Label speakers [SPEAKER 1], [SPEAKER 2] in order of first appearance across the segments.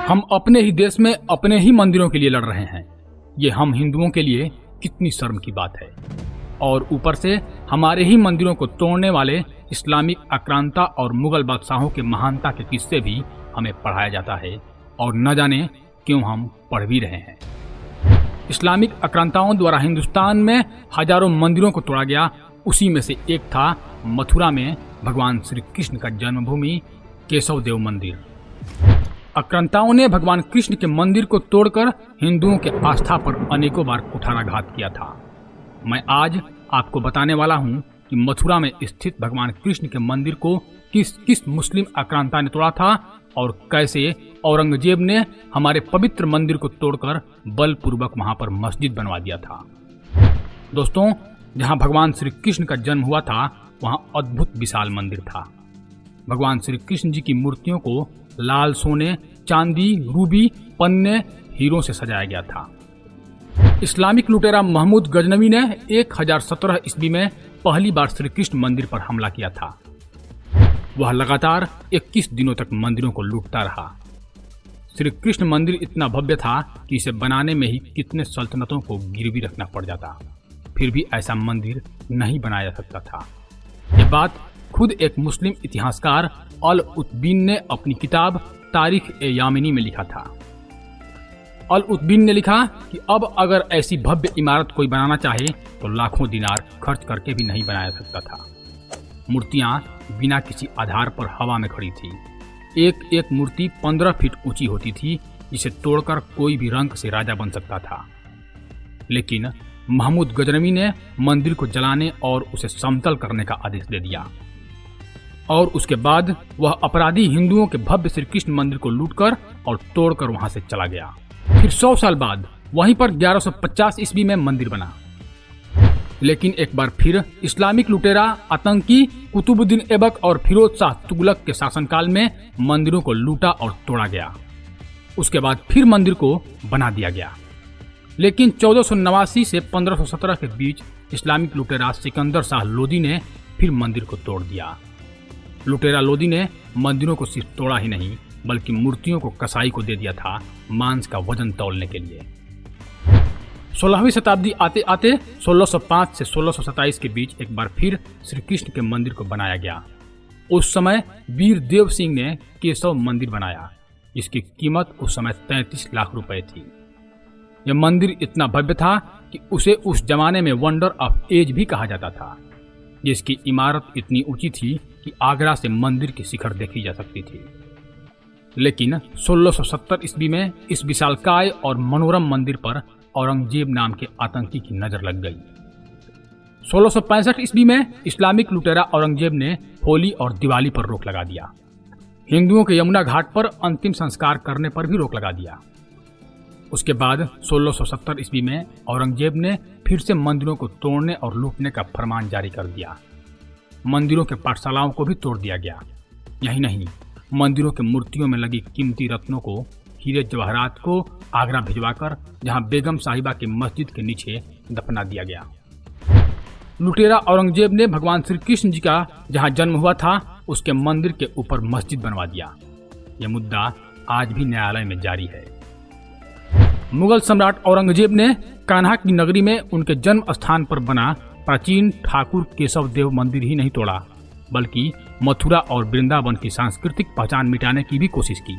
[SPEAKER 1] हम अपने ही देश में अपने ही मंदिरों के लिए लड़ रहे हैं। ये हम हिंदुओं के लिए कितनी शर्म की बात है। और ऊपर से हमारे ही मंदिरों को तोड़ने वाले इस्लामिक आक्रांता और मुगल बादशाहों के महानता के किस्से भी हमें पढ़ाया जाता है और न जाने क्यों हम पढ़ भी रहे हैं। इस्लामिक आक्रांताओं द्वारा हिंदुस्तान में हजारों मंदिरों को तोड़ा गया। उसी में से एक था मथुरा में भगवान श्री कृष्ण का जन्मभूमि केशव देव मंदिर। आक्रांताओं ने भगवान कृष्ण के मंदिर को तोड़कर हिंदुओं के आस्था पर अनेकों बार कुठाराघात किया था। मैं आज आपको बताने वाला हूं कि मथुरा में स्थित भगवान कृष्ण के मंदिर को किस मुस्लिम आक्रांता ने तोड़ा था और कैसे औरंगजेब ने हमारे पवित्र मंदिर को तोड़कर बलपूर्वक वहां पर मस्जिद बनवा दिया था। दोस्तों, जहां भगवान श्री कृष्ण का जन्म हुआ था वहां अद्भुत विशाल मंदिर था। भगवान श्री कृष्ण जी की मूर्तियों को लाल सोने, चांदी, रूबी, पन्ने, हीरों से सजाया गया था। इस्लामिक लुटेरा महमूद गजनवी ने 1017 ईस्वी में पहली बार श्री कृष्ण मंदिर पर हमला किया था। वह लगातार 21 दिनों तक मंदिरों को लूटता रहा। श्री कृष्ण मंदिर इतना भव्य था कि इसे बनाने में ही कितने सल्तनतों को गिरवी रखना पड़ जाता, फिर भी ऐसा मंदिर नहीं बनाया जा सकता था। ये बात खुद एक मुस्लिम इतिहासकार अल उत्बीन ने अपनी किताब तारीख ए यामिनी में लिखा था। अल उत्बीन ने लिखा कि अब अगर ऐसी भव्य इमारत कोई बनाना चाहे तो लाखों दिनार खर्च करके भी नहीं बनाया जा सकता था। मूर्तियां बिना किसी आधार पर हवा में खड़ी थी। एक एक मूर्ति 15 फीट ऊंची होती थी, जिसे तोड़कर कोई भी रंग से राजा बन सकता था। लेकिन महमूद गजनवी ने मंदिर को जलाने और उसे समतल करने का आदेश दे दिया और उसके बाद वह अपराधी हिंदुओं के भव्य श्री कृष्ण मंदिर को लूटकर और तोड़कर वहां से चला गया। फिर 100 साल बाद वहीं पर 1150 ईस्वी में मंदिर बना। लेकिन एक बार फिर इस्लामिक लुटेरा आतंकी कुतुबुद्दीन ऐबक और फिरोज शाह तुगलक के शासनकाल में मंदिरों को लूटा और तोड़ा गया। उसके बाद फिर मंदिर को बना दिया गया। लेकिन 1489 से 1517 के बीच इस्लामिक लुटेरा सिकंदर शाह लोदी ने फिर मंदिर को तोड़ दिया। लुटेरा लोदी ने मंदिरों को सिर्फ तोड़ा ही नहीं बल्कि मूर्तियों को कसाई को दे दिया था मांस का वजन तौलने के लिए। 16वीं शताब्दी आते आते 1605 से 1627 के बीच एक बार फिर श्री कृष्ण के मंदिर को बनाया गया। उस समय वीर देव सिंह ने केशव मंदिर बनाया, जिसकी कीमत उस समय 33 लाख रुपए थी। यह मंदिर इतना भव्य था कि उसे उस जमाने में वंडर ऑफ एज भी कहा जाता था। जिसकी इमारत इतनी ऊंची थी कि आगरा से मंदिर की शिखर देखी जा सकती थी। लेकिन 1670 ईस्वी में इस विशालकाय और मनोरम मंदिर पर औरंगजेब नाम के आतंकी की नजर लग गई। 1665 ईस्वी में इस्लामिक लुटेरा औरंगजेब ने होली और दिवाली पर रोक लगा दिया। हिंदुओं के यमुना घाट पर अंतिम संस्कार करने पर भी रोक लगा दिया। उसके बाद 1670 ईस्वी में औरंगजेब ने फिर से मंदिरों को तोड़ने और लूटने का फरमान जारी कर दिया। मंदिरों के पाठशालाओं को भी तोड़ दिया गया। यही नहीं, मंदिरों के मूर्तियों में लगी कीमती रत्नों को, हीरे जवाहरात को आगरा भिजवाकर जहां बेगम साहिबा की मस्जिद के नीचे दफना दिया गया। लुटेरा औरंगजेब ने भगवान श्री कृष्ण जी का जहां जन्म हुआ था उसके मंदिर के ऊपर मस्जिद बनवा दिया। यह मुद्दा आज भी न्यायालय में जारी है। मुगल सम्राट औरंगजेब ने कान्हा की नगरी में उनके जन्म स्थान पर बना प्राचीन ठाकुर केशव देव मंदिर ही नहीं तोड़ा, बल्कि मथुरा और वृंदावन की सांस्कृतिक पहचान मिटाने की भी कोशिश की।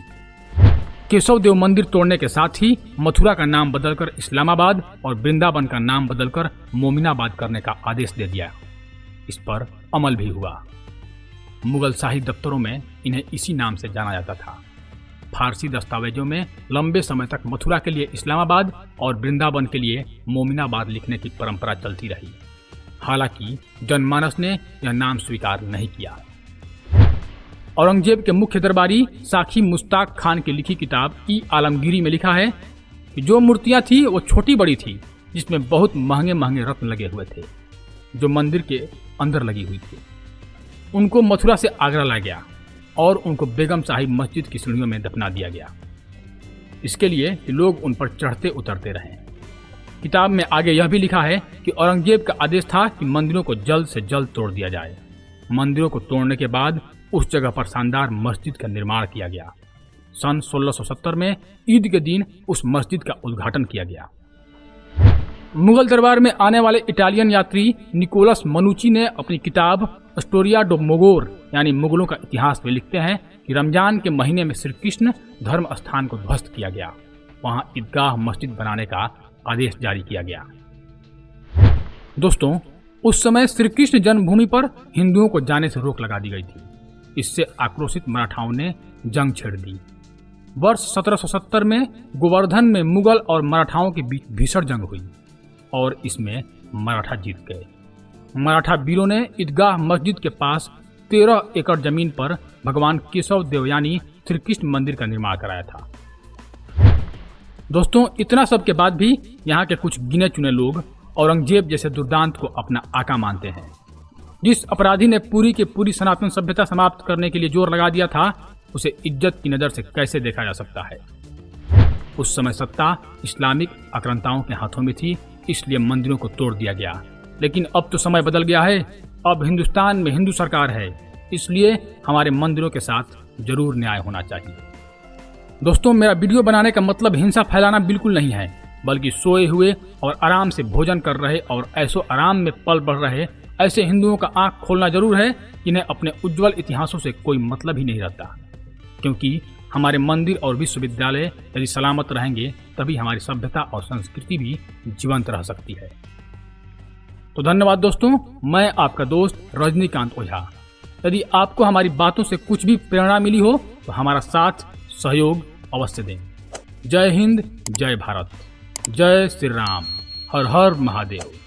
[SPEAKER 1] केशव देव मंदिर तोड़ने के साथ ही मथुरा का नाम बदलकर इस्लामाबाद और वृंदावन का नाम बदलकर मोमिनाबाद करने का आदेश दे दिया। इस पर अमल भी हुआ। मुगल शाही दफ्तरों में इन्हें इसी नाम से जाना जाता था। फारसी दस्तावेजों में लंबे समय तक मथुरा के लिए इस्लामाबाद और वृंदावन के लिए मोमिनाबाद लिखने की परंपरा चलती रही। हालांकि जनमानस ने यह नाम स्वीकार नहीं किया। औरंगजेब के मुख्य दरबारी साखी मुश्ताक खान की लिखी किताब ई आलमगीरी में लिखा है कि जो मूर्तियां थी वो छोटी बड़ी थी, जिसमें बहुत महंगे महंगे रत्न लगे हुए थे जो मंदिर के अंदर लगी हुई थी। उनको मथुरा से आगरा लाया गया और उनको बेगम साहिब मस्जिद की सीढ़ियों में दफना दिया गया, इसके लिए कि लोग उन पर चढ़ते उतरते रहें। किताब में आगे यह भी लिखा है कि औरंगजेब का आदेश था कि मंदिरों को जल्द से जल्द तोड़ दिया जाए। मंदिरों को तोड़ने के बाद उस जगह पर शानदार मस्जिद का निर्माण किया गया। सन 1670 में ईद के दिन उस मस्जिद का उद्घाटन किया गया। मुगल दरबार में आने वाले इटालियन यात्री निकोलस मनुची ने अपनी किताब स्टोरिया डो मोगोर यानी मुगलों का इतिहास में लिखते हैं कि रमजान के महीने में श्री कृष्ण धर्म स्थान को ध्वस्त किया गया, वहां ईदगाह मस्जिद बनाने का आदेश जारी किया गया। दोस्तों, उस समय श्री कृष्ण जन्मभूमि पर हिंदुओं को जाने से रोक लगा दी गई थी। इससे आक्रोशित मराठाओं ने जंग छेड़ दी। वर्ष 1770 में गोवर्धन में मुगल और मराठाओं के बीच भीषण जंग हुई और इसमें मराठा जीत गए। मराठा वीरों ने ईदगाह मस्जिद के पास 13 एकड़ जमीन पर भगवान केशव देवयानी श्री कृष्ण मंदिर का निर्माण कराया था। दोस्तों, इतना सब के बाद भी यहाँ के कुछ गिने चुने लोग औरंगजेब जैसे दुर्दांत को अपना आका मानते हैं। जिस अपराधी ने पूरी की पूरी सनातन सभ्यता समाप्त करने के लिए जोर लगा दिया था, उसे इज्जत की नजर से कैसे देखा जा सकता है। उस समय सत्ता इस्लामिक आक्रांताओं के हाथों में थी, इसलिए मंदिरों को तोड़ दिया गया। लेकिन अब तो समय बदल गया है, अब हिंदुस्तान में हिंदू सरकार है, इसलिए हमारे मंदिरों के साथ जरूर न्याय होना चाहिए। दोस्तों, मेरा वीडियो बनाने का मतलब हिंसा फैलाना बिल्कुल नहीं है, बल्कि सोए हुए और आराम से भोजन कर रहे और ऐसो आराम में पल बढ़ रहे ऐसे हिंदुओं का आंख खोलना जरूर है, जिन्हें अपने उज्जवल इतिहासों से कोई मतलब ही नहीं रहता। क्योंकि हमारे मंदिर और विश्वविद्यालय यदि सलामत रहेंगे, तभी हमारी सभ्यता और संस्कृति भी जीवंत रह सकती है। तो धन्यवाद दोस्तों, मैं आपका दोस्त रजनीकांत ओझा। यदि आपको हमारी बातों से कुछ भी प्रेरणा मिली हो तो हमारा साथ सहयोग अवश्य दें। जय हिंद, जय भारत, जय श्री राम, हर हर महादेव।